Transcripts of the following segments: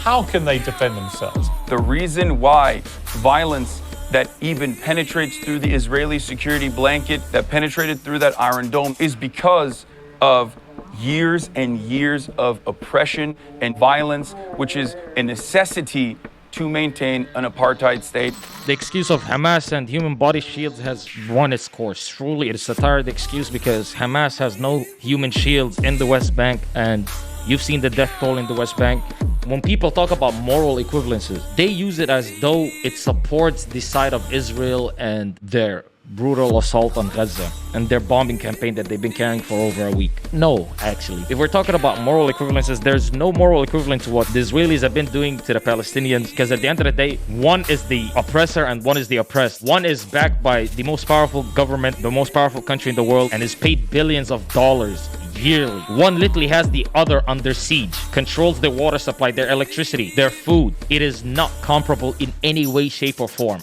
How can they defend themselves? The reason why violence that even penetrates through the Israeli security blanket, that penetrated through that Iron Dome, is because of years and years of oppression and violence, which is a necessity to maintain an apartheid state. The excuse of Hamas and human body shields has run its course. Truly, it is a tired excuse because Hamas has no human shields in the West Bank, and you've seen the death toll in the West Bank. When people talk about moral equivalences, they use it as though it supports the side of Israel and their brutal assault on Gaza and their bombing campaign that they've been carrying for over a week. No, actually. If we're talking about moral equivalences, there's no moral equivalent to what the Israelis have been doing to the Palestinians, because at the end of the day, one is the oppressor and one is the oppressed. One is backed by the most powerful government, the most powerful country in the world, and is paid billions of dollars yearly. One literally has the other under siege, controls their water supply, their electricity, their food. It is not comparable in any way, shape, or form.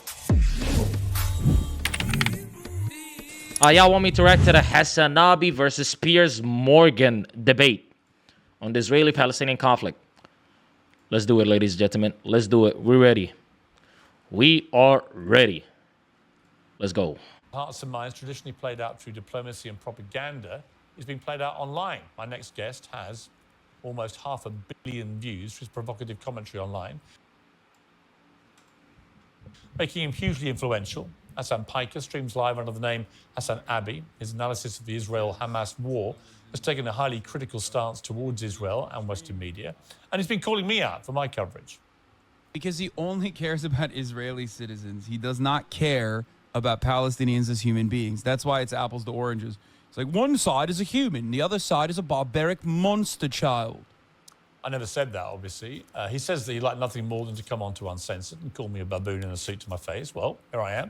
Y'all want me to react to the HasanAbi versus Piers Morgan debate on the Israeli-Palestinian conflict? Let's do it, ladies and gentlemen. Let's do it. We're ready. We are ready. Let's go. Hearts and minds traditionally played out through diplomacy and propaganda is being played out online. My next guest has almost 500 million views for his provocative commentary online, making him hugely influential. Hassan Piker streams live under the name HasanAbi. His analysis of the Israel-Hamas war has taken a highly critical stance towards Israel and Western media, and he's been calling me out for my coverage. Because he only cares about Israeli citizens. He does not care about Palestinians as human beings. That's why it's apples to oranges. It's like one side is a human, the other side is a barbaric monster child. I never said that, obviously. He says that he'd like nothing more than to come on to Uncensored and call me a baboon in a suit to my face. Well, here I am,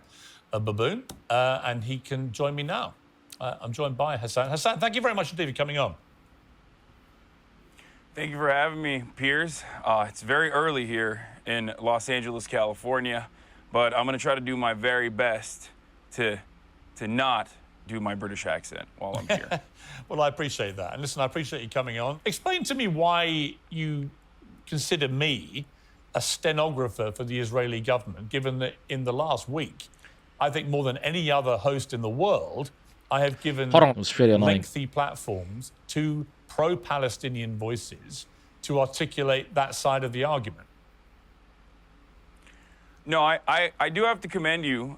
a baboon, and he can join me now. I'm joined by Hassan. Hassan, thank you very much indeed for coming on. Thank you for having me, Piers. It's very early here in Los Angeles, California, but I'm going to try to do my very best to not do my British accent while I'm here. Well, I appreciate that. And listen, I appreciate you coming on. Explain to me why you consider me a stenographer for the Israeli government, given that in the last week, I think more than any other host in the world, I have given lengthy platforms to pro-Palestinian voices to articulate that side of the argument. No, I do have to commend you.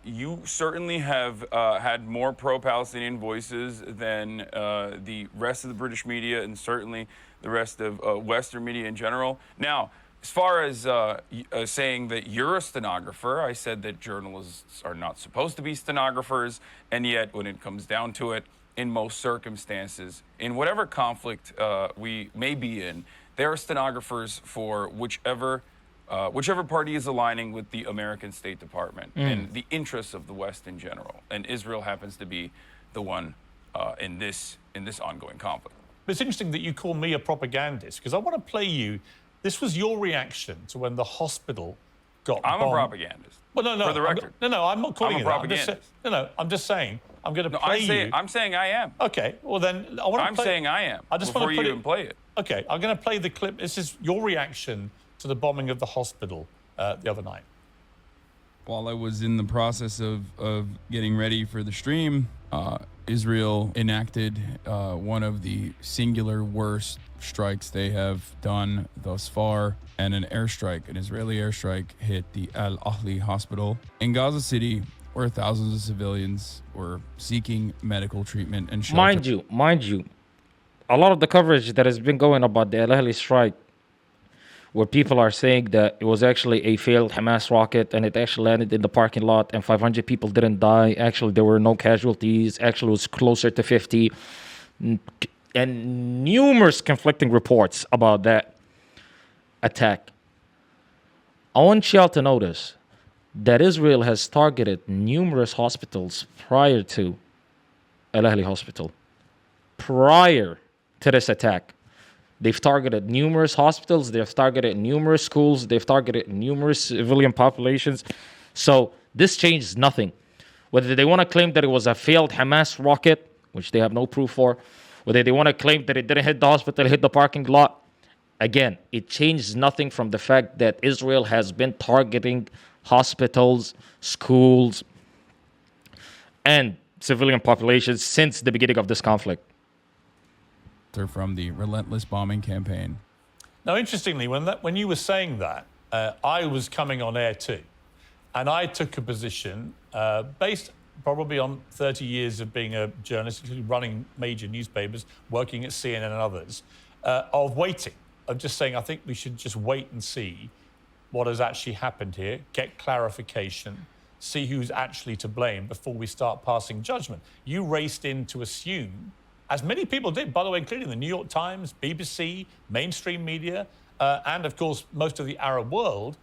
You certainly have had more pro-Palestinian voices than the rest of the British media and certainly the rest of Western media in general. Now, as far as saying that you're a stenographer, I said that journalists are not supposed to be stenographers, and yet when it comes down to it, in most circumstances, in whatever conflict we may be in, there are stenographers for whichever party is aligning with the American State Department and the interests of the West in general. And Israel happens to be the one in this ongoing conflict. But it's interesting that you call me a propagandist, because I want to play you. This was your reaction to when the hospital got bombed. I'm a propagandist. Well, no. For the record. I'm not calling I'm you a that. propagandist. I'm just saying. I'm going to play you. I'm saying I am. Okay, well then, I want to I'm saying I am. I just before want to you even play it. Okay, I'm going to play the clip. This is your reaction to the bombing of the hospital the other night. While I was in the process of getting ready for the stream, Israel enacted one of the singular worst strikes they have done thus far, and an Israeli airstrike hit the Al-Ahli hospital in Gaza City, where thousands of civilians were seeking medical treatment and shelter. Mind you, a lot of the coverage that has been going about the Al-Ahli strike, where people are saying that it was actually a failed Hamas rocket and it actually landed in the parking lot and 500 people didn't die. Actually, there were no casualties. Actually, it was closer to 50. And numerous conflicting reports about that attack. I want y'all to notice that Israel has targeted numerous hospitals prior to Al-Ahli Hospital. Prior to this attack. They've targeted numerous hospitals. They've targeted numerous schools. They've targeted numerous civilian populations. So this changes nothing. Whether they want to claim that it was a failed Hamas rocket, which they have no proof for, whether they want to claim that it didn't hit the hospital, it hit the parking lot, Again, it changes nothing from the fact that Israel has been targeting hospitals, schools, and civilian populations since the beginning of this conflict. They're from the relentless bombing campaign. Now, interestingly, when you were saying that, I was coming on air too. And I took a position based probably on 30 years of being a journalist, running major newspapers, working at CNN and others, of waiting, of just saying, I think we should just wait and see what has actually happened here, get clarification, see who's actually to blame before we start passing judgment. You raced in to assume, as many people did, by the way, including the New York Times, BBC, mainstream media, and of course, most of the Arab world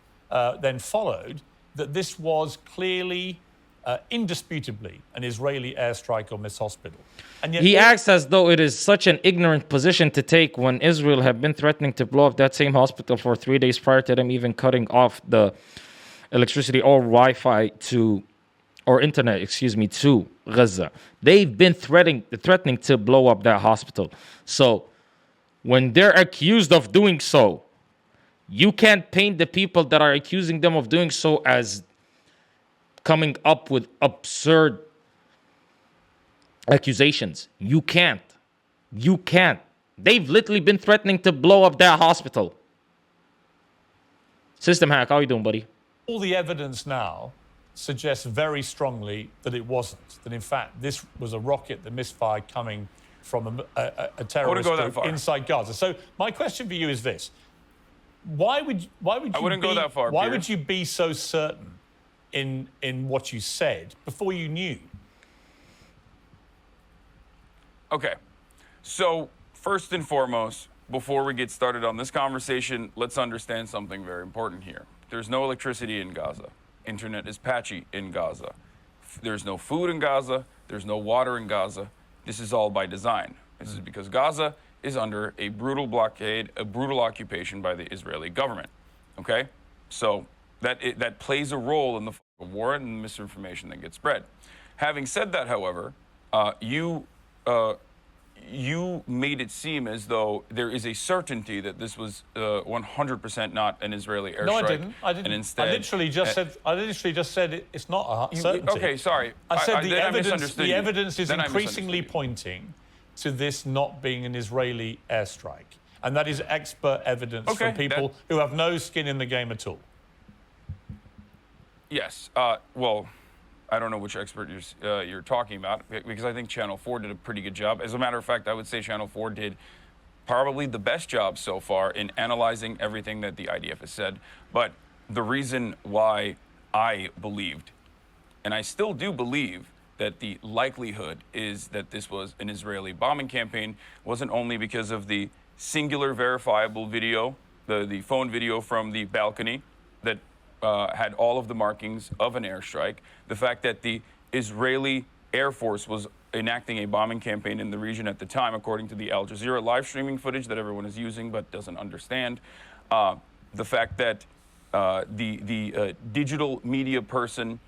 then followed, that this was clearly, indisputably, an Israeli airstrike on this hospital. And yet He acts as though it is such an ignorant position to take when Israel had been threatening to blow up that same hospital for 3 days prior to them even cutting off the electricity or Wi-Fi or internet, to Gaza. They've been threatening to blow up that hospital. So when they're accused of doing so, you can't paint the people that are accusing them of doing so as coming up with absurd accusations. You can't. They've literally been threatening to blow up that hospital. System Hack, how you doing, buddy? all the evidence now suggests very strongly that it wasn't. That in fact, this was a rocket that misfired coming from a terrorist group inside Gaza. So my question for you is this: Why would you? I wouldn't go that far. Why Piers. would you be so certain in what you said before you knew? Okay, so first and foremost, before we get started on this conversation, let's understand something very important here. There's no electricity in Gaza. Internet is patchy in Gaza. There's no food in Gaza. There's no water in Gaza. This is all by design. This is because Gaza is under a brutal blockade, a brutal occupation by the Israeli government. Okay? So that plays a role in the war and the misinformation that gets spread. Having said that, however, you made it seem as though there is a certainty that this was 100% not an Israeli airstrike. No, I didn't. And instead, I literally just said it's not a certainty. Okay, sorry. I said the evidence is increasingly pointing to this not being an Israeli airstrike. And that is expert evidence from people who have no skin in the game at all. Yes. Well, I don't know which expert you're talking about, because I think Channel 4 did a pretty good job. As a matter of fact, I would say Channel 4 did probably the best job so far in analyzing everything that the IDF has said. But the reason why I believed, and I still do believe, that the likelihood is that this was an Israeli bombing campaign wasn't only because of the singular verifiable video, the phone video from the balcony that had all of the markings of an airstrike. The fact that the Israeli Air Force was enacting a bombing campaign in the region at the time, according to the Al Jazeera live streaming footage that everyone is using but doesn't understand. The fact that the digital media person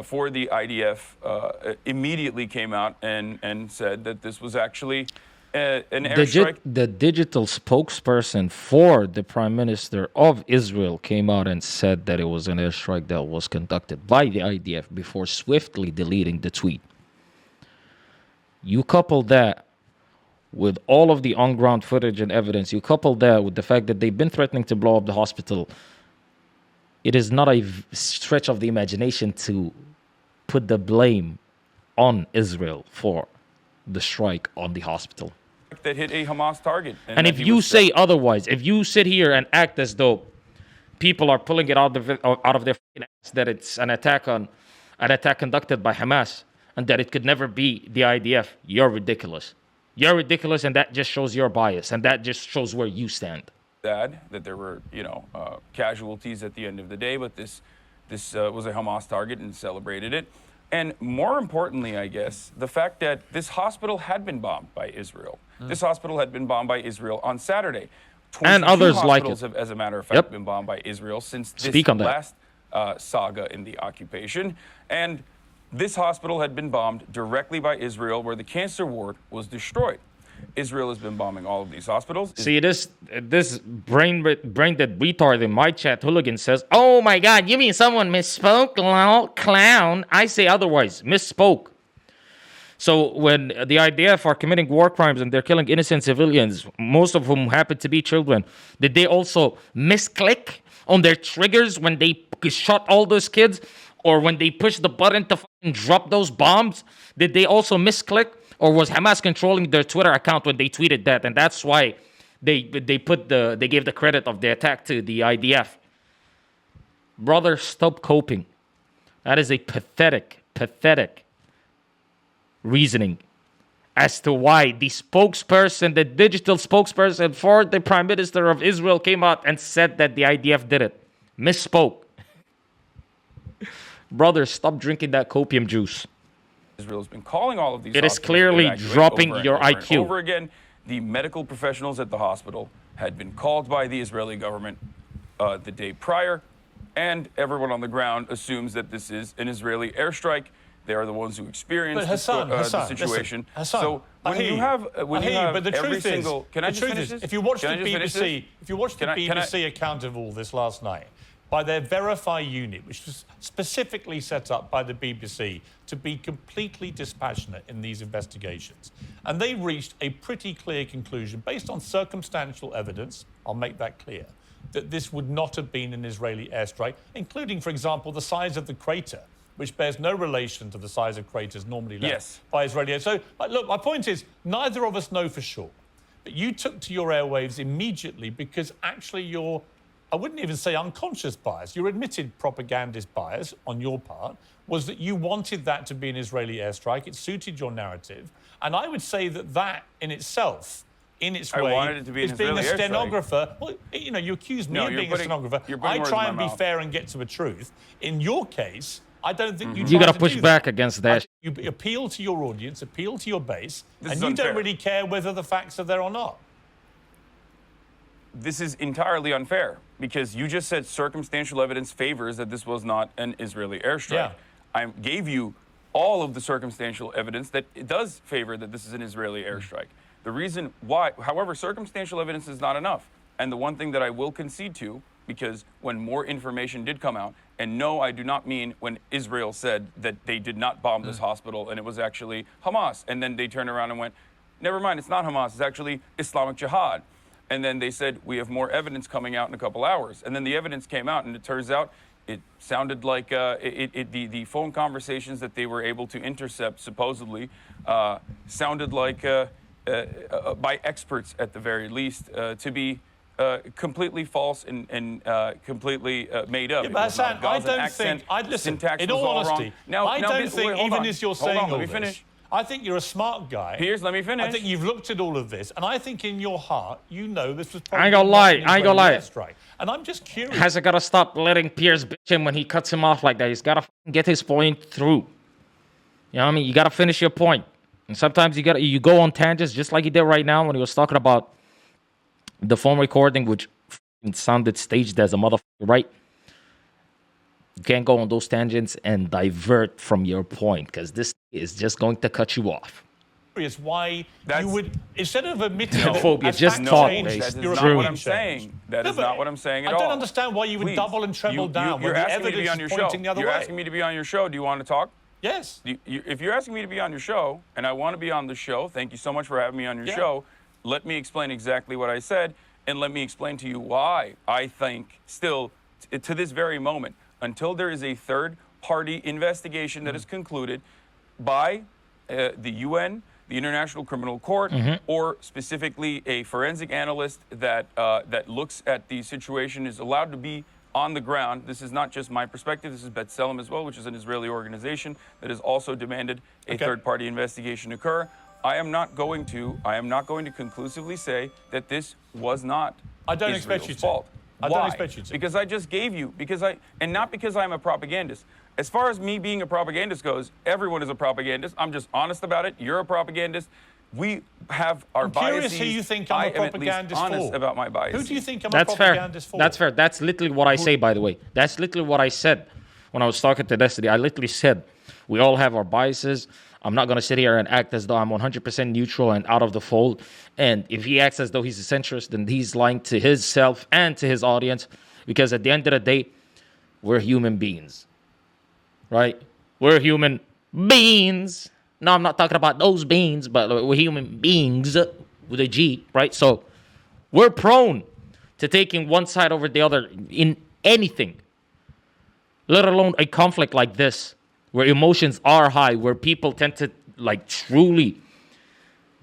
for the IDF immediately came out and said that this was actually an airstrike. The digital spokesperson for the Prime Minister of Israel came out and said that it was an airstrike that was conducted by the IDF before swiftly deleting the tweet. You couple that with all of the on-ground footage and evidence, you couple that with the fact that they've been threatening to blow up the hospital, it is not a stretch of the imagination to put the blame on Israel for the strike on the hospital. That hit a Hamas target. And if you say otherwise, if you sit here and act as though people are pulling it out of their ass that it's an attack conducted by Hamas and that it could never be the IDF, you're ridiculous. You're ridiculous, and that just shows your bias, and that just shows where you stand. That there were, casualties at the end of the day, but this was a Hamas target and celebrated it. And more importantly, I guess, the fact that this hospital had been bombed by Israel. This hospital had been bombed by Israel on Saturday. And others like it. Have, as a matter of fact, been bombed by Israel since this last saga in the occupation. And this hospital had been bombed directly by Israel, where the cancer ward was destroyed. Israel has been bombing all of these hospitals. See, this brain dead retard in my chat, Hooligan, says, "Oh my God, you mean someone misspoke, clown?" I say otherwise, misspoke. So when the IDF are committing war crimes and they're killing innocent civilians, most of whom happen to be children, did they also misclick on their triggers when they shot all those kids? Or when they pushed the button to drop those bombs? Did they also misclick? Or was Hamas controlling their Twitter account when they tweeted that? And that's why they gave the credit of the attack to the IDF. Brother, stop coping. That is a pathetic reasoning as to why the spokesperson, the digital spokesperson for the Prime Minister of Israel came out and said that the IDF did it. Misspoke. Brother, stop drinking that copium juice. Israel has been calling all of these. It is clearly dropping your IQ. Over again, the medical professionals at the hospital had been called by the Israeli government the day prior, and everyone on the ground assumes that this is an Israeli airstrike. They are the ones who experienced the situation. Hassan, so when you have but the every truth single, is, can I just finish this? If you watch the BBC account of all this last night, by their Verify unit, which was specifically set up by the BBC to be completely dispassionate in these investigations. And they reached a pretty clear conclusion based on circumstantial evidence, I'll make that clear, that this would not have been an Israeli airstrike, including, for example, the size of the crater, which bears no relation to the size of craters normally left by Israeli. So, look, my point is, neither of us know for sure. But you took to your airwaves immediately because actually you're, I wouldn't even say unconscious bias, your admitted propagandist bias on your part was that you wanted that to be an Israeli airstrike. It suited your narrative. And I would say that that in itself, in its way, wanted it to be is an being a Israeli airstrike. stenographer. Well, you know, you accuse me of being a stenographer. I try and be fair and get to the truth. In your case, I don't think you got to push back against that. You appeal to your audience, appeal to your base, and you unfair. don't really care whether the facts are there or not. This is entirely unfair because you just said circumstantial evidence favors that this was not an Israeli airstrike. Yeah. I gave you all of the circumstantial evidence that it does favor that this is an Israeli airstrike. The reason why, however, circumstantial evidence is not enough. And the one thing that I will concede to, because when more information did come out, and no, I do not mean when Israel said that they did not bomb this hospital and it was actually Hamas. And then they turned around and went, never mind, it's not Hamas, it's actually Islamic Jihad. And then they said, we have more evidence coming out in a couple hours. And then the evidence came out, and it turns out it sounded like the phone conversations that they were able to intercept, supposedly, sounded like, by experts at the very least, to be completely false and completely made up. Yeah, but Hassan, I don't think, listen, in all honesty, I don't think, even as you're saying all this, I think you're a smart guy. Piers, let me finish. I think you've looked at all of this, and I think in your heart, you know this was probably I ain't gonna lie. Strike. And I'm just curious. Has got to stop letting Piers bitch him when he cuts him off like that. He's got to get his point through. You know what I mean? You got to finish your point. And sometimes you go on tangents, just like he did right now when he was talking about the phone recording, which sounded staged as a motherfucker, right? You can't go on those tangents and divert from your point, because this is just going to cut you off. Is why you would, instead of admitting xenophobia, just talk. That is not what I'm saying. That is not what I'm saying at all. I don't understand why you would double and treble down when the evidence is pointing the other way. You're asking me to be on your show. Do you want to talk? Yes. If you're asking me to be on your show, and I want to be on the show, thank you so much for having me on your show. Let me explain exactly what I said, and let me explain to you why I think still, to this very moment, until there is a third-party investigation that is concluded by the UN, the International Criminal Court, or specifically a forensic analyst that looks at the situation, is allowed to be on the ground. This is not just my perspective. This is B'Tselem as well, which is an Israeli organization that has also demanded a third-party investigation occur. I am not going to conclusively say that this was not Israel's fault. I don't expect you to. Because I just gave you, and not because I'm a propagandist. As far as me being a propagandist goes, everyone is a propagandist. I'm just honest about it. You're a propagandist. We have our biases. I'm curious who you think I'm a propagandist for. Honest about my biases. Who do you think I'm a propagandist for? That's fair. That's literally what I say, by the way. That's literally what I said when I was talking to Destiny. I literally said, we all have our biases. I'm not going to sit here and act as though I'm 100% neutral and out of the fold. And if he acts as though he's a centrist, then he's lying to himself and to his audience. Because at the end of the day, we're human beings, right? We're human beings. No, I'm not talking about those beans, but we're human beings with a G, right? So we're prone to taking one side over the other in anything, let alone a conflict like this, where emotions are high, where people tend to like truly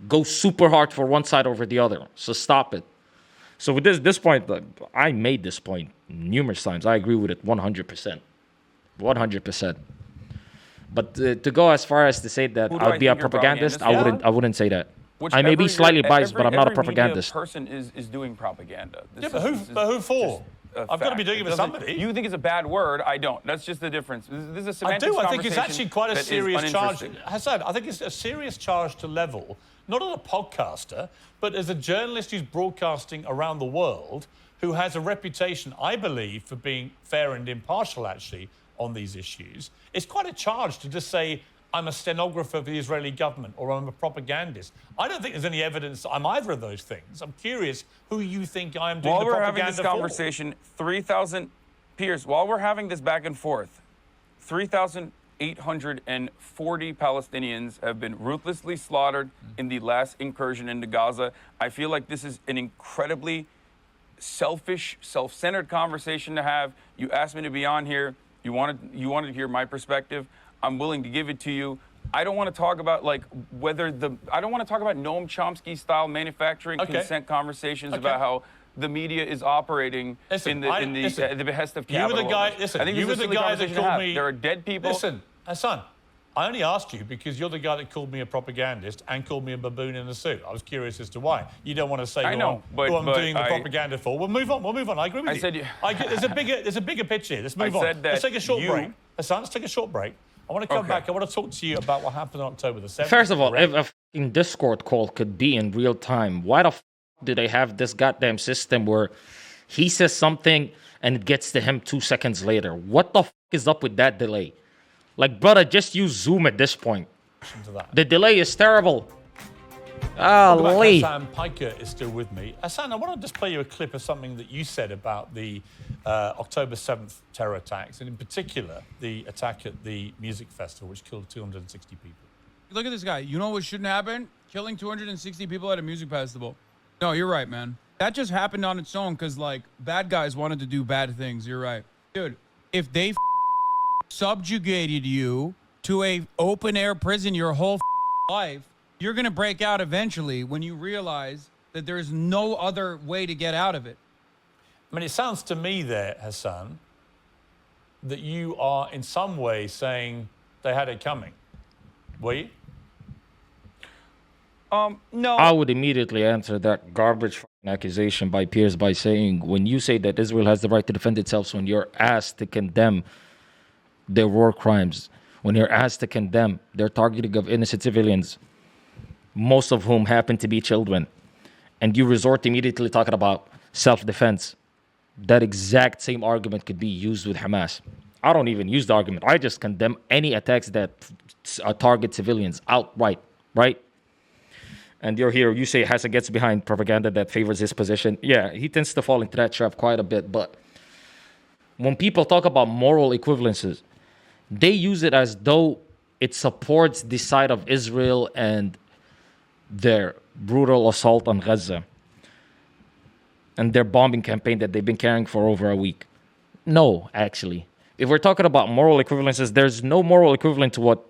go super hard for one side over the other. So stop it. So with this point, I made this point numerous times. I agree with it 100%. 100%. But to go as far as to say that I'd be a propagandist, I wouldn't say that. I may be slightly biased, but I'm not a propagandist. Person is doing propaganda. But who for? I've got to be doing it for somebody. You think it's a bad word? I don't. That's just the difference. This is a semantics I think it's actually quite a serious charge. uninteresting. Hassan, I think it's a serious charge to level, not as a podcaster, but as a journalist who's broadcasting around the world, who has a reputation, I believe, for being fair and impartial, actually, on these issues. It's quite a charge to just say, I'm a stenographer for the Israeli government or I'm a propagandist. I don't think there's any evidence that I'm either of those things. I'm curious who you think I am doing While the we're propaganda having this conversation, 3,000, Piers, while we're having this back and forth, 3,840 Palestinians have been ruthlessly slaughtered in the last incursion into Gaza. I feel like this is an incredibly selfish, self-centered conversation to have. You asked me to be on here. You wanted to hear my perspective. I'm willing to give it to you. I don't want to talk about I don't want to talk about Noam Chomsky style manufacturing consent conversations about how the media is operating in the behest of capital. You were the guy. Listen, you were the guy that called me. There are dead people. Listen, Hassan, I only asked you because you're the guy that called me a propagandist and called me a baboon in a suit. I was curious as to why. You don't want to say who I'm doing the propaganda for. We'll move on. I agree with you. There's a bigger picture here. Let's move on. Let's take a short break. Hassan, let's take a short break. I want to come back. I want to talk to you about what happened on October the 7th. First of all, if a fucking Discord call could be in real time, why the do they have this goddamn system where he says something and it gets to him 2 seconds later? What the is up with that delay? Like, brother, just use Zoom at this point. The delay is terrible. Hassan Piker is still with me. Hassan, I want to just play you a clip of something that you said about the October 7th terror attacks, and in particular, the attack at the music festival, which killed 260 people. Look at this guy. You know what shouldn't happen? Killing 260 people at a music festival. No, you're right, man. That just happened on its own because, bad guys wanted to do bad things. You're right. Dude, if they subjugated you to a open-air prison your whole life, you're going to break out eventually when you realize that there's no other way to get out of it. I mean, it sounds to me there, Hassan, that you are in some way saying they had it coming. Were you? No. I would immediately answer that garbage accusation by Piers by saying, when you say that Israel has the right to defend itself, when you're asked to condemn their war crimes, when you're asked to condemn their targeting of innocent civilians, most of whom happen to be children, and you resort immediately talking about self-defense, that exact same argument could be used with Hamas. I don't even use the argument. I just condemn any attacks that target civilians outright, right? And you're here, you say Hassan gets behind propaganda that favors his position. Yeah, he tends to fall into that trap quite a bit. But when people talk about moral equivalences, they use it as though it supports the side of Israel and their brutal assault on Gaza and their bombing campaign that they've been carrying for over a week. No, actually. If we're talking about moral equivalences, there's no moral equivalent to what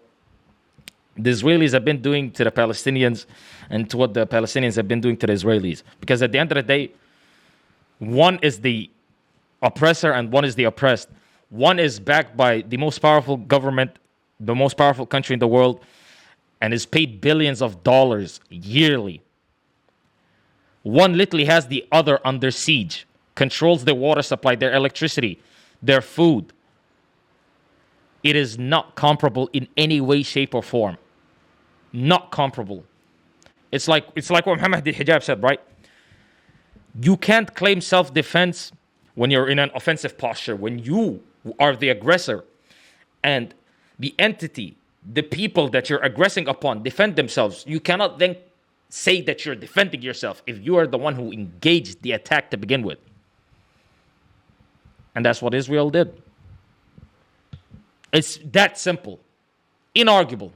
the Israelis have been doing to the Palestinians and to what the Palestinians have been doing to the Israelis. Because at the end of the day, one is the oppressor and one is the oppressed. One is backed by the most powerful government, the most powerful country in the world, and is paid billions of dollars yearly. One literally has the other under siege, controls their water supply, their electricity, their food. It is not comparable in any way, shape, or form. Not comparable. It's like what Muhammad al-Hijab said, right? You can't claim self-defense when you're in an offensive posture, when you are the aggressor and the entity the people that you're aggressing upon defend themselves, you cannot then say that you're defending yourself if you are the one who engaged the attack to begin with. And that's what Israel did. It's that simple. Inarguable.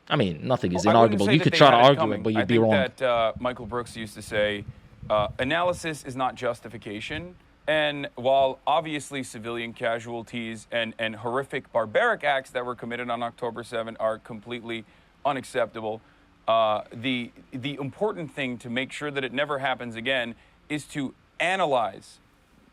I mean, nothing is inarguable. You could try to argue it, but you'd be wrong. I think that Michael Brooks used to say, analysis is not justification. And while obviously civilian casualties and horrific barbaric acts that were committed on October 7 are completely unacceptable, the important thing to make sure that it never happens again is to analyze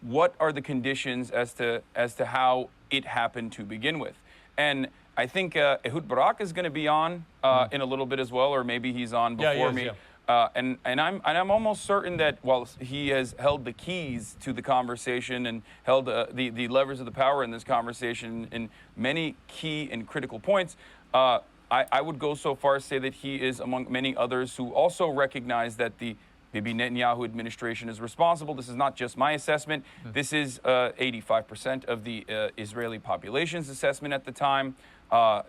what are the conditions as to how it happened to begin with. And I think Ehud Barak is going to be on in a little bit as well, or maybe he's on before me. Yeah. And I'm almost certain that while he has held the keys to the conversation and held the levers of the power in this conversation in many key and critical points, I would go so far as to say that he is among many others who also recognize that the Bibi Netanyahu administration is responsible. This is not just my assessment. This is 85% of the Israeli population's assessment at the time.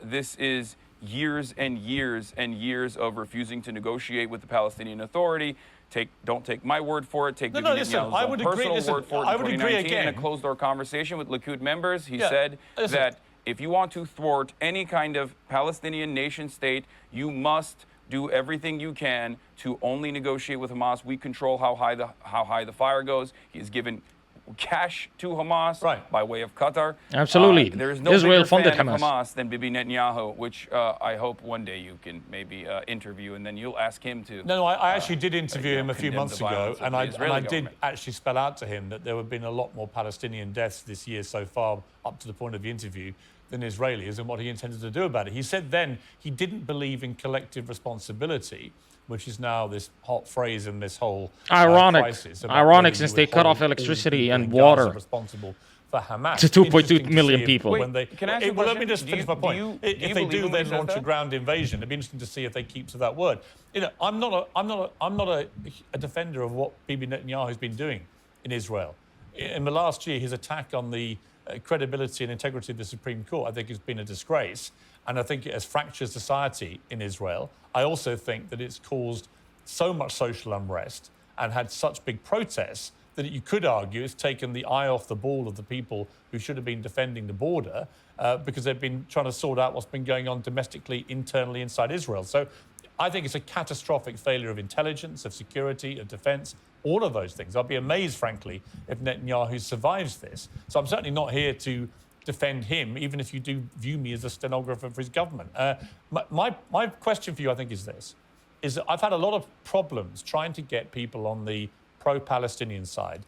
This is years and years and years of refusing to negotiate with the Palestinian Authority. Don't take my word for it. Take Bibi Netanyahu's personal word for it. In 2019, in a closed-door conversation with Likud members, he said that if you want to thwart any kind of Palestinian nation state, you must do everything you can to only negotiate with Hamas. We control how high the fire goes. He's given cash to Hamas by way of Qatar. Absolutely. There is no Israel bigger funded fan of Hamas. Hamas than Bibi Netanyahu, which I hope one day you can maybe interview, and then you'll ask him to. No, I actually did interview him a few months ago, and I did actually spell out to him that there have been a lot more Palestinian deaths this year so far, up to the point of the interview, than Israelis, and what he intended to do about it. He said then he didn't believe in collective responsibility, which is now this hot phrase in this whole crisis. Ironic, since they cut off electricity and water responsible for Hamas. To 2.2 million people. Can I ask you a question? Let me just finish my point. If they do then launch a ground invasion, it'd be interesting to see if they keep to that word. You know, I'm not a defender of what Bibi Netanyahu has been doing in Israel. In the last year, his attack on the credibility and integrity of the Supreme Court, I think, has been a disgrace. And I think it has fractured society in Israel. I also think that it's caused so much social unrest and had such big protests that you could argue it's taken the eye off the ball of the people who should have been defending the border because they've been trying to sort out what's been going on domestically, internally inside Israel. So I think it's a catastrophic failure of intelligence, of security, of defense, all of those things. I'd be amazed, frankly, if Netanyahu survives this. So I'm certainly not here to defend him, even if you do view me as a stenographer for his government. My question for you, I think, is this, is that I've had a lot of problems trying to get people on the pro-Palestinian side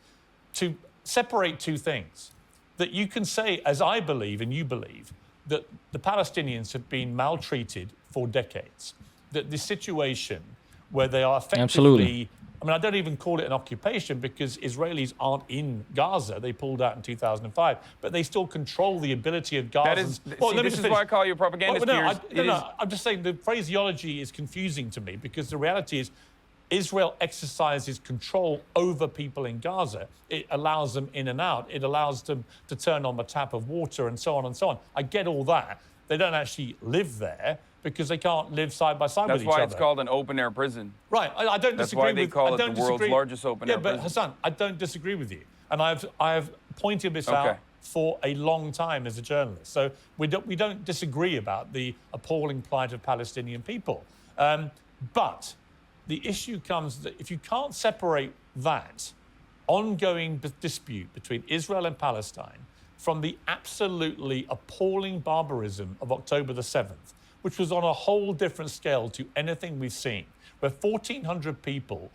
to separate two things. That you can say, as I believe and you believe, that the Palestinians have been maltreated for decades. That the situation where they are effectively... I mean, I don't even call it an occupation because Israelis aren't in Gaza. They pulled out in 2005, but they still control the ability of Gaza. This is why I call you a propagandist. I'm just saying the phraseology is confusing to me because the reality is Israel exercises control over people in Gaza. It allows them in and out. It allows them to turn on the tap of water and so on and so on. I get all that. They don't actually live there because they can't live side by side with each other. That's why it's called an open-air prison. Right, I don't disagree with... That's why they call it the world's largest open-air prison. Yeah, but Hassan, I don't disagree with you. And I have pointed this out for a long time as a journalist. So we don't disagree about the appalling plight of Palestinian people. But the issue comes that if you can't separate that ongoing dispute between Israel and Palestine from the absolutely appalling barbarism of October the 7th, which was on a whole different scale to anything we've seen, where 1,400 people,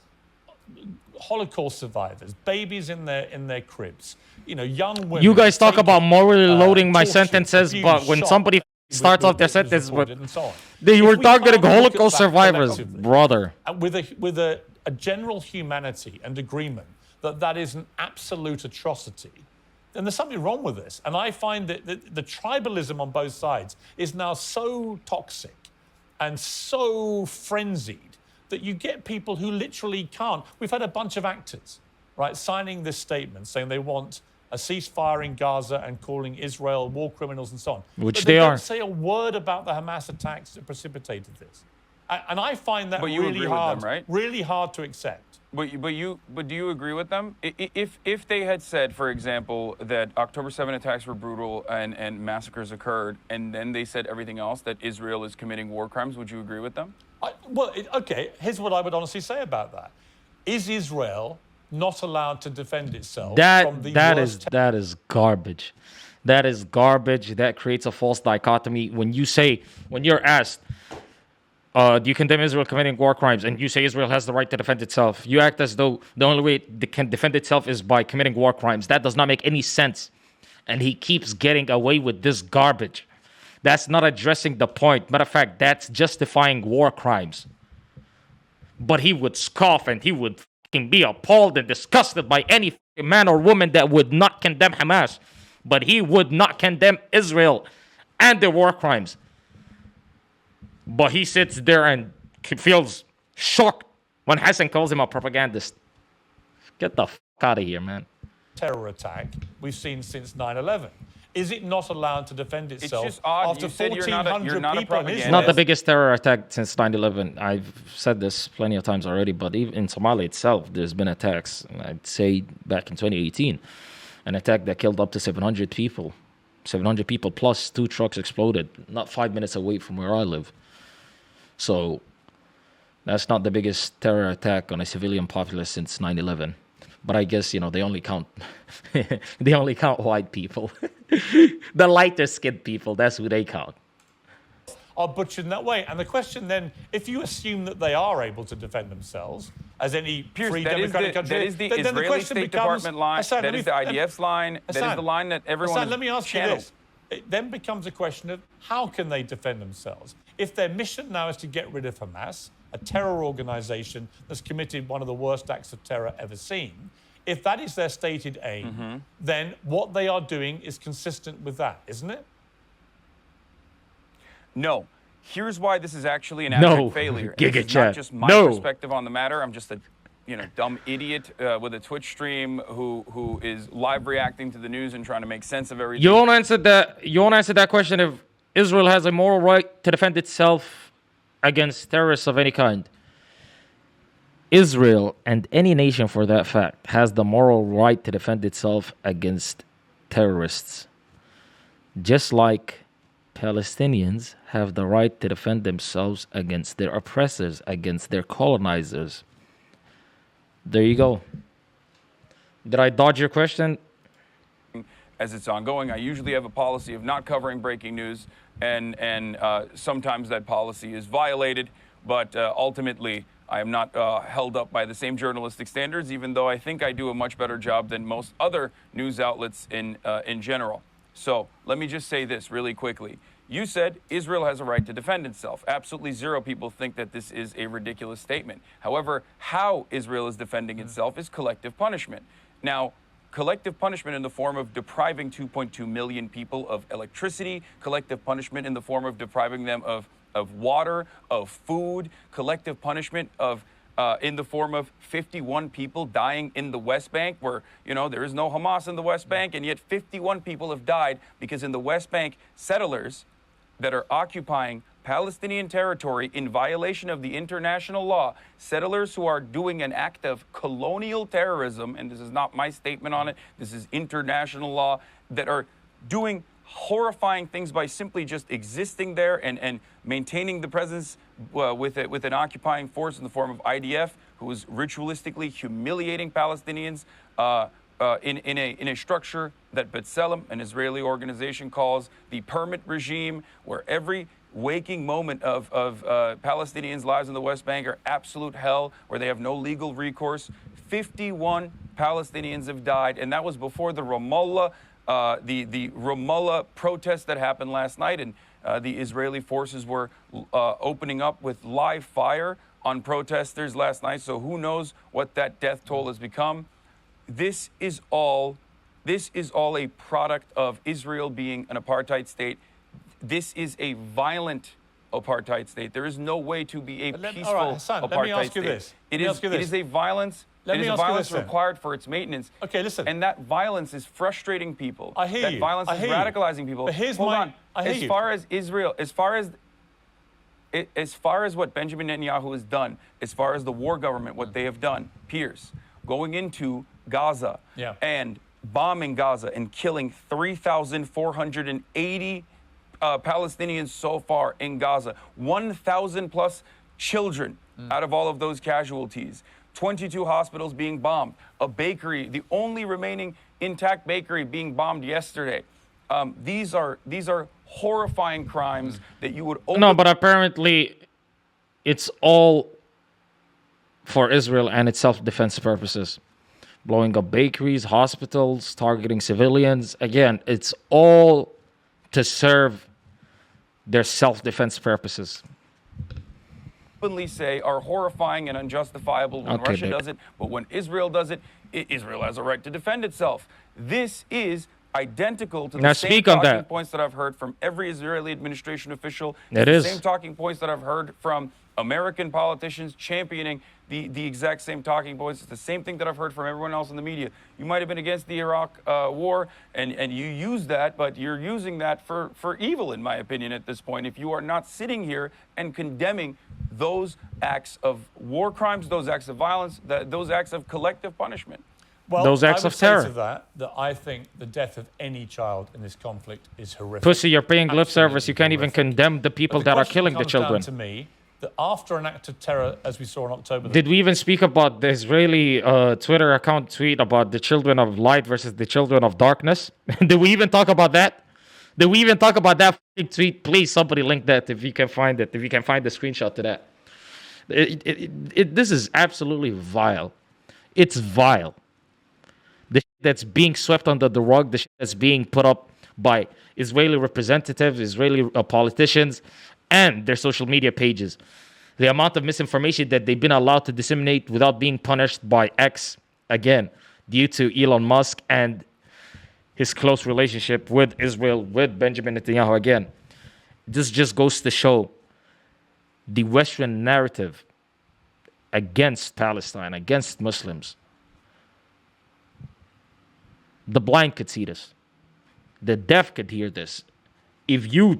Holocaust survivers, babies in their cribs, young women... You guys talk about morally loading my sentences, but when somebody starts off their sentence with... They were targeting Holocaust survivors, brother. With a general humanity and agreement that is an absolute atrocity, and there's something wrong with this. And I find that the tribalism on both sides is now so toxic and so frenzied that you get people who literally can't. We've had a bunch of actors, right, signing this statement saying they want a ceasefire in Gaza and calling Israel war criminals and so on. Which but they don't are. say a word about the Hamas attacks that precipitated this. And I find that But you really agree with hard, them, right? really hard to accept. But do you agree with them? If they had said, for example, that October 7 attacks were brutal and massacres occurred, and then they said everything else, that Israel is committing war crimes, would you agree with them? Okay, here's what I would honestly say about that. Is Israel not allowed to defend itself from the worst that is garbage. That is garbage. That creates a false dichotomy. When you're asked, do you condemn Israel committing war crimes? And you say Israel has the right to defend itself. You act as though the only way it can defend itself is by committing war crimes. That does not make any sense. And he keeps getting away with this garbage. That's not addressing the point. Matter of fact, that's justifying war crimes. But he would scoff and he would fucking be appalled and disgusted by any man or woman that would not condemn Hamas. But he would not condemn Israel and their war crimes. But he sits there and feels shocked when Hassan calls him a propagandist. Get the fuck out of here, man. terror attack we've seen since 9/11. Is it not allowed to defend itself just odd. after You said you're not a 1,400 people in propagandist. Israel? Not the biggest terror attack since 9/11. I've said this plenty of times already, but even in Somalia itself, there's been attacks. I'd say back in 2018, an attack that killed up to 700 people. 700 people plus 2 trucks exploded, not 5 minutes away from where I live. So that's not the biggest terror attack on a civilian populace since 9/11. But I guess, they only count they only count white people. The lighter skinned people, that's who they count. Are butchered in that way. And the question then, if you assume that they are able to defend themselves, as any Piers, free that is democratic the, country, that is the then the Israeli question State becomes, Department line. Hassan, That is the IDF's line. That is the line that everyone Hassan, is let me ask channeled. you this. It then becomes a question of how can they defend themselves? If their mission now is to get rid of Hamas, a terror organization that's committed one of the worst acts of terror ever seen, if that is their stated aim, then what they are doing is consistent with that, isn't it? No. Here's why this is actually an No. abject failure. And Giga this is chat. not just my No. perspective on the matter. I'm just a dumb idiot with a Twitch stream who is live reacting to the news and trying to make sense of everything. You won't answer that question if Israel has a moral right to defend itself against terrorists of any kind. Israel, and any nation for that fact, has the moral right to defend itself against terrorists. Just like Palestinians have the right to defend themselves against their oppressors, against their colonizers. There you go. Did I dodge your question? As it's ongoing, I usually have a policy of not covering breaking news, and sometimes that policy is violated, but ultimately I am not held up by the same journalistic standards, even though I think I do a much better job than most other news outlets in general. So let me just say this really quickly. You said Israel has a right to defend itself. Absolutely zero people think that this is a ridiculous statement. However, how Israel is defending itself is collective punishment. Now, collective punishment in the form of depriving 2.2 million people of electricity, collective punishment in the form of depriving them of water, of food, collective punishment of in the form of 51 people dying in the West Bank, where, there is no Hamas in the West Bank, and yet 51 people have died because in the West Bank, settlers that are occupying Palestinian territory in violation of the international law, settlers who are doing an act of colonial terrorism, and this is not my statement on it, this is international law, that are doing horrifying things by simply just existing there and maintaining the presence with an occupying force in the form of IDF, who is ritualistically humiliating Palestinians in a structure that B'Tselem, an Israeli organization, calls the permit regime, where every waking moment of Palestinians' lives in the West Bank are absolute hell, where they have no legal recourse. 51 Palestinians have died, and that was before the Ramallah the Ramallah protest that happened last night, and the Israeli forces were opening up with live fire on protesters last night. So who knows what that death toll has become? This is all a product of Israel being an apartheid state. This is a violent apartheid state. There is no way to be a peaceful all right, Hassan, apartheid let me ask you state. this. It is a violence It is a ask you violence this then. required for its maintenance. Okay, listen. And that violence is frustrating people. I hear that you. That violence I is hear you. radicalizing people. But here's Hold my- on. I hear as you. far as Israel, as far as what Benjamin Netanyahu has done, as far as the war government, what they have done, Piers, going into Gaza Yeah. and bombing Gaza and killing 3,480 Palestinians so far in Gaza, 1,000 plus children out of all of those casualties, 22 hospitals being bombed, a bakery, the only remaining intact bakery being bombed yesterday. These are horrifying crimes that you would No, but apparently it's all for Israel and its self-defense purposes. Blowing up bakeries, hospitals, targeting civilians. Again, it's all to serve their self-defense purposes. openly say are horrifying and unjustifiable when Okay, Russia babe. does it, but when Israel does it, Israel has a right to defend itself. This is identical to Now the same speak on talking that. points that I've heard from every Israeli administration official. It It's is. the same talking points that I've heard from American politicians championing the exact same talking points. It's the same thing that I've heard from everyone else in the media. You might have been against the Iraq war, and you use that, but you're using that for evil, in my opinion, at this point. If you are not sitting here and condemning those acts of war crimes, those acts of violence, those acts of collective punishment. Well, Those acts I would of terror. say to that I think the death of any child in this conflict is horrific. Pussy, you're paying lip Absolutely service. You can't even horrific. condemn the people But that are question killing the comes down children. To me, that after an act of terror, as we saw in October, Did we even speak about the Israeli Twitter account tweet about the children of light versus the children of darkness? Did we even talk about that? Did we even talk about that f***ing tweet? Please, somebody link that if you can find it. If you can find the screenshot to that. This is absolutely vile. It's vile. The shit that's being swept under the rug, the shit that's being put up by Israeli representatives, Israeli politicians, and their social media pages. The amount of misinformation that they've been allowed to disseminate without being punished by X, again, due to Elon Musk and his close relationship with Israel, with Benjamin Netanyahu again. This just goes to show the Western narrative against Palestine, against Muslims. The blind could see this. The deaf could hear this. If you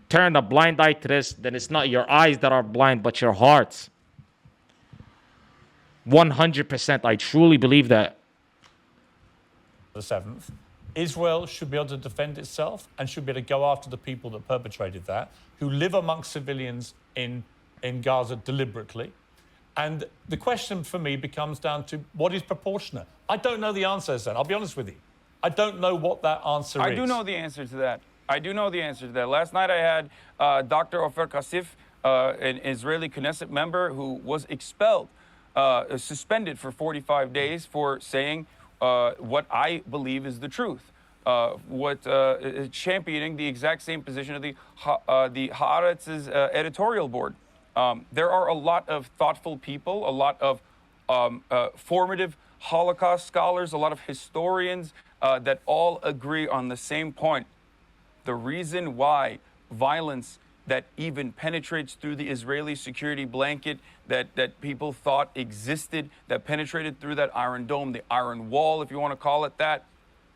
turn a blind eye to this, then it's not your eyes that are blind, but your hearts. 100%. I truly believe that. the 7th, Israel should be able to defend itself and should be able to go after the people that perpetrated that, who live amongst civilians in Gaza deliberately. And the question for me becomes down to what is proportionate. I don't know the answer, Hassan. I'll be honest with you. I don't know what that answer is. I do know the answer to that. Last night I had Dr. Ofer Kassif, an Israeli Knesset member who was expelled, suspended for 45 days for saying what I believe is the truth. Championing the exact same position of the Haaretz's editorial board. There are a lot of thoughtful people, a lot of formative Holocaust scholars, a lot of historians that all agree on the same point. The reason why violence that even penetrates through the Israeli security blanket that people thought existed, that penetrated through that Iron Dome, the Iron Wall, if you want to call it that,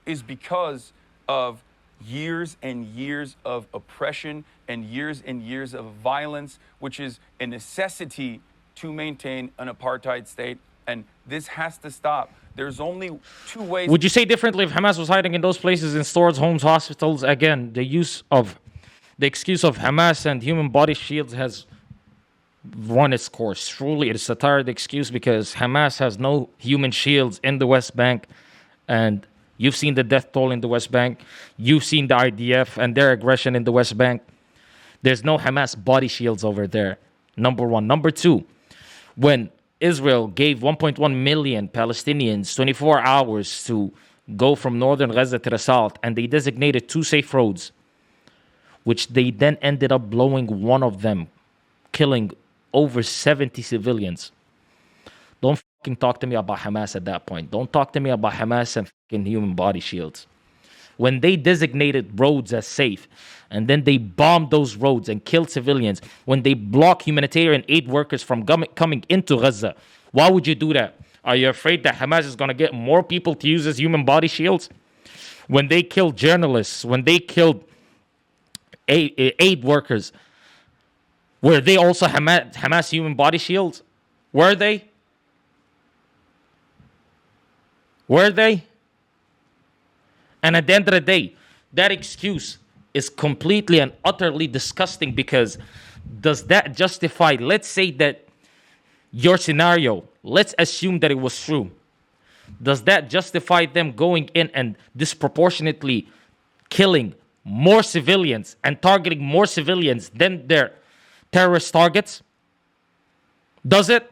is because of years and years of oppression and years of violence, which is a necessity to maintain an apartheid state. And this has to stop. There's only two ways. Would you say differently if Hamas was hiding in those places, in stores, homes, hospitals? Again, the excuse of Hamas and human body shields has run its course. Truly, it is a tired excuse because Hamas has no human shields in the West Bank. And you've seen the death toll in the West Bank. You've seen the IDF and their aggression in the West Bank. There's no Hamas body shields over there. Number one. Number two, when Israel gave 1.1 million Palestinians 24 hours to go from northern Gaza to the south, and they designated 2 safe roads, which they then ended up blowing one of them, killing over 70 civilians. Don't fucking talk to me about Hamas at that point. Don't talk to me about Hamas and fucking human body shields. When they designated roads as safe, and then they bombed those roads and killed civilians, when they block humanitarian aid workers from coming into Gaza, why would you do that? Are you afraid that Hamas is going to get more people to use as human body shields? When they killed journalists, when they killed aid workers, were they also Hamas human body shields? Were they? Were they? And at the end of the day, that excuse is completely and utterly disgusting, because does that justify, let's say that your scenario, let's assume that it was true. Does that justify them going in and disproportionately killing more civilians and targeting more civilians than their terrorist targets? Does it?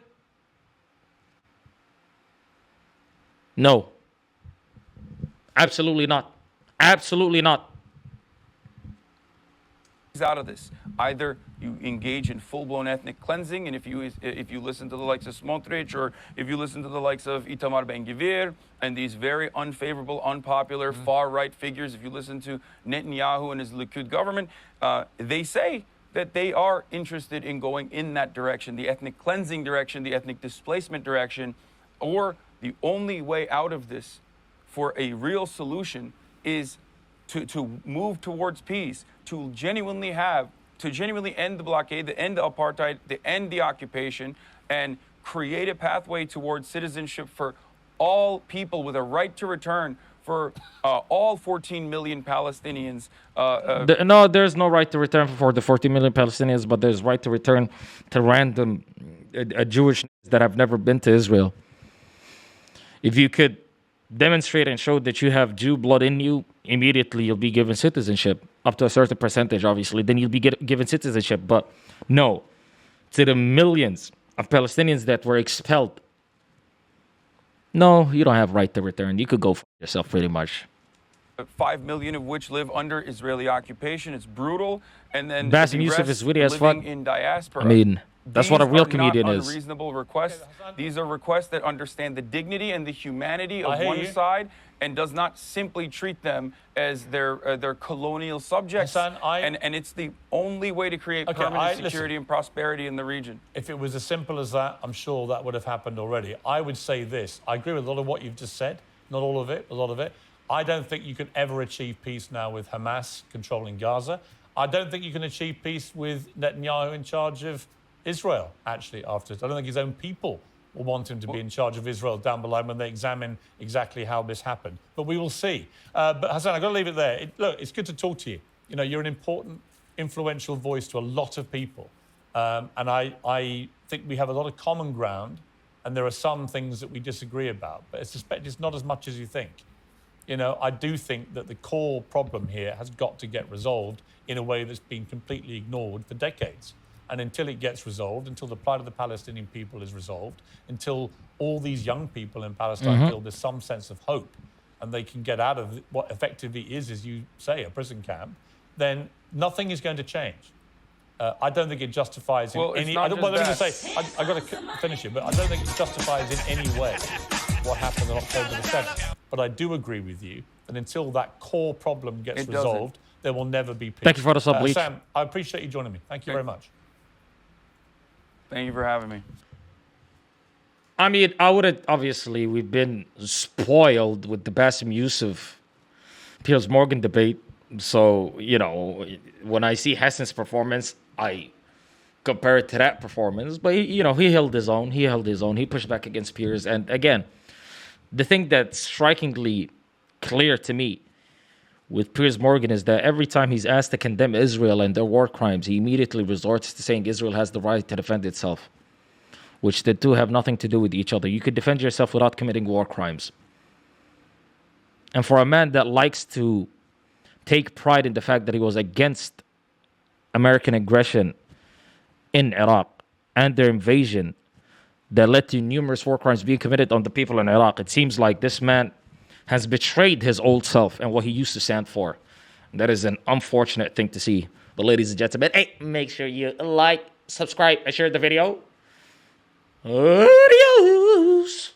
No. Absolutely not. Absolutely not. Out of this, either you engage in full-blown ethnic cleansing, and if you listen to the likes of Smotrich, or if you listen to the likes of Itamar Ben-Gvir and these very unfavorable, unpopular far-right figures, if you listen to Netanyahu and his Likud government, they say that they are interested in going in that direction, the ethnic cleansing direction, the ethnic displacement direction, or the only way out of this for a real solution is to move towards peace, to genuinely end the blockade, to end the apartheid, to end the occupation, and create a pathway towards citizenship for all people with a right to return, for all 14 million Palestinians. No, there's no right to return for the 40 million Palestinians, but there's right to return to random Jewish that have never been to Israel. If you could demonstrate and show that you have Jew blood in you, immediately you'll be given citizenship, up to a certain percentage, obviously. Then you'll be given citizenship. But no, to the millions of Palestinians that were expelled, no, you don't have right to return. You could go for yourself, pretty much. 5 million of which live under Israeli occupation. It's brutal. And then Bassem the Youssef rest is witty as fuck. living in diaspora. I mean, that's what a real comedian These are is. not unreasonable requests. These are requests that understand the dignity and the humanity of one you. side, and does not simply treat them as their colonial subjects. Hassan, and it's the only way to create permanent security and prosperity in the region. If it was as simple as that, I'm sure that would have happened already. I would say this. I agree with a lot of what you've just said. Not all of it, a lot of it. I don't think you can ever achieve peace now with Hamas controlling Gaza. I don't think you can achieve peace with Netanyahu in charge of Israel, actually, after this. I don't think his own people will want him to be in charge of Israel down below when they examine exactly how this happened. But we will see. But Hassan, I've got to leave it there. Look, it's good to talk to you. You know, you're an important, influential voice to a lot of people. And I think we have a lot of common ground, and there are some things that we disagree about. But I suspect it's not as much as you think. You know, I do think that the core problem here has got to get resolved in a way that's been completely ignored for decades. And until it gets resolved, until the plight of the Palestinian people is resolved, until all these young people in Palestine feel there's some sense of hope and they can get out of what effectively is, as you say, a prison camp, then nothing is going to change. I don't think it justifies in any... I've got to finish it, but I don't think it justifies in any way what happened on October the 7th. But I do agree with you that until that core problem gets resolved, there will never be peace. Thank you for the sub, Bleach. Sam, I appreciate you joining me. Thank you very much. Thank you for having me. I mean, I would have, obviously, we've been spoiled with the Bassem Youssef Piers Morgan debate. So, you know, when I see Hassan's performance, I compare it to that performance. But, he held his own. He pushed back against Piers. And again, the thing that's strikingly clear to me with Piers Morgan is that every time he's asked to condemn Israel and their war crimes, he immediately resorts to saying Israel has the right to defend itself, which the two have nothing to do with each other. You could defend yourself without committing war crimes. And for a man that likes to take pride in the fact that he was against American aggression in Iraq and their invasion that led to numerous war crimes being committed on the people in Iraq, it seems like this man has betrayed his old self and what he used to stand for. That is an unfortunate thing to see. But ladies and gentlemen, hey, make sure you like, subscribe, and share the video. Adios.